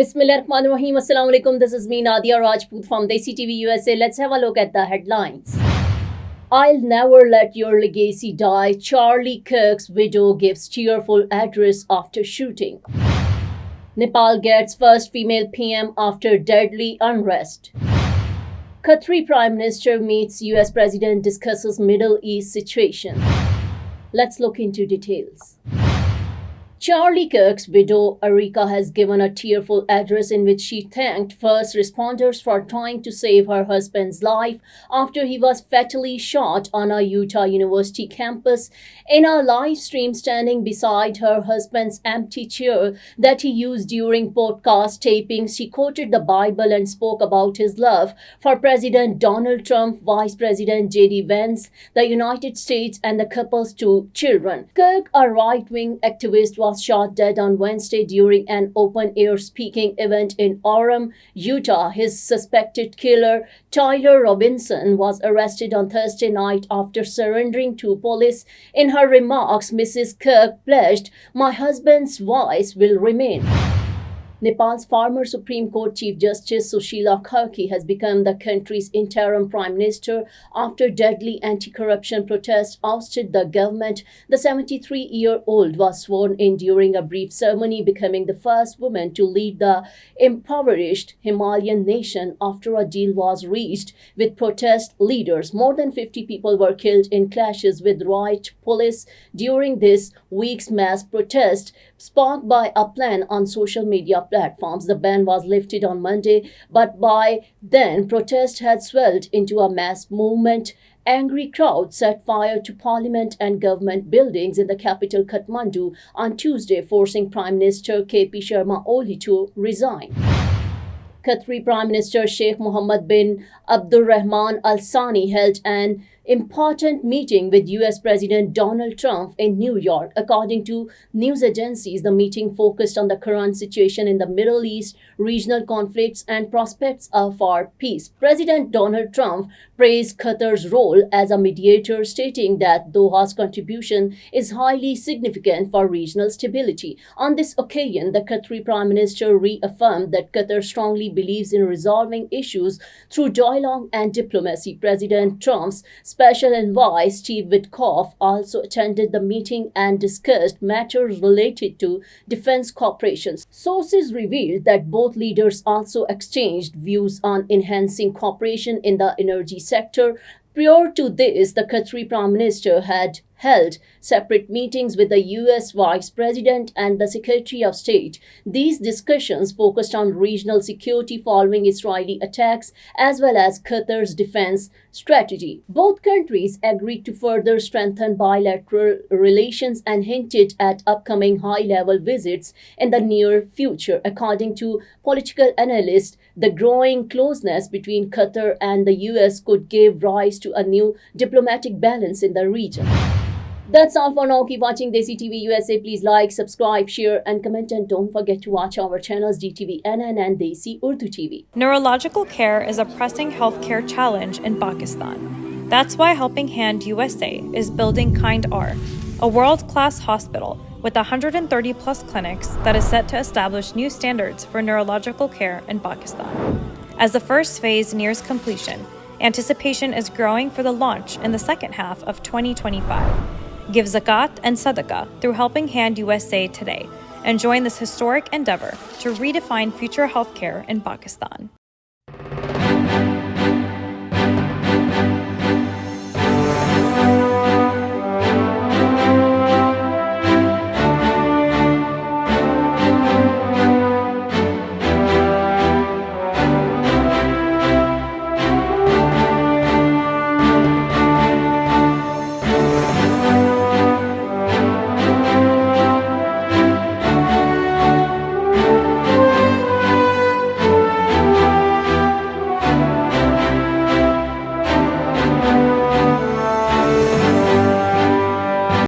Bismillahirrahmanirrahim. Assalamu alaikum. This is me, Nadia Rajput from Desi TV USA. Let's have a look at the headlines. I'll never let your legacy die. Charlie Kirk's widow gives tearful address after shooting. Nepal gets first female PM after deadly unrest. Qatari Prime Minister meets US President, discusses Middle East situation. Let's look into details. Charlie Kirk's widow, Erika, has given a tearful address in which she thanked first responders for trying to save her husband's life after he was fatally shot on a Utah University campus. In a live stream standing beside her husband's empty chair that he used during podcast tapings, she quoted the Bible and spoke about his love for President Donald Trump, Vice President J.D. Vance, the United States, and the couple's two children. Kirk, a right-wing activist, was shot dead on Wednesday during an open-air speaking event in Orem, Utah. His suspected killer, Tyler Robinson, was arrested on Thursday night after surrendering to police. In her remarks, Mrs. Kirk pledged, "My husband's voice will remain." Nepal's former Supreme Court Chief Justice Sushila Karki has become the country's interim prime minister after deadly anti-corruption protests ousted the government. The 73-year-old was sworn in during a brief ceremony, becoming the first woman to lead the impoverished Himalayan nation after a deal was reached with protest leaders. More than 50 people were killed in clashes with riot police during this week's mass protest, sparked by a plan on social media platforms. The ban was lifted on Monday, but by then protests had swelled into a mass movement. Angry crowds set fire to parliament and government buildings in the capital Kathmandu on Tuesday, forcing Prime Minister KP Sharma Oli to resign. Qatari Prime Minister Sheikh Mohammed bin Abdulrahman Al Thani held an important meeting with US President Donald Trump in New York. According to news agencies, the meeting focused on the current situation in the Middle East, regional conflicts, and prospects for peace. President Donald Trump praised Qatar's role as a mediator, stating that Doha's contribution is highly significant for regional stability. On this occasion, the Qatari Prime Minister reaffirmed that Qatar strongly believes in resolving issues through dialogue and diplomacy. President Trump's Special Envoy Steve Witkoff also attended the meeting and discussed matters related to defense cooperation. Sources revealed that both leaders also exchanged views on enhancing cooperation in the energy sector. Prior to this, the Qatari Prime Minister had held separate meetings with the US Vice President and the Secretary of State. These discussions focused on regional security following Israeli attacks as well as Qatar's defense strategy. Both countries agreed to further strengthen bilateral relations and hinted at upcoming high-level visits in the near future. According to political analysts, the growing closeness between Qatar and the US could give rise to a new diplomatic balance in the region. That's all for now. Keep watching Desi TV USA. Please like, subscribe, share, and comment. And don't forget to watch our channels DTV NN and Desi Urdu TV. Neurological care is a pressing healthcare challenge in Pakistan. That's why Helping Hand USA is building Kind R, a world-class hospital with 130 plus clinics that is set to establish new standards for neurological care in Pakistan. As the first phase nears completion, anticipation is growing for the launch in the second half of 2025. Give zakat and sadaqah through Helping Hand USA today and join this historic endeavor to redefine future healthcare in Pakistan.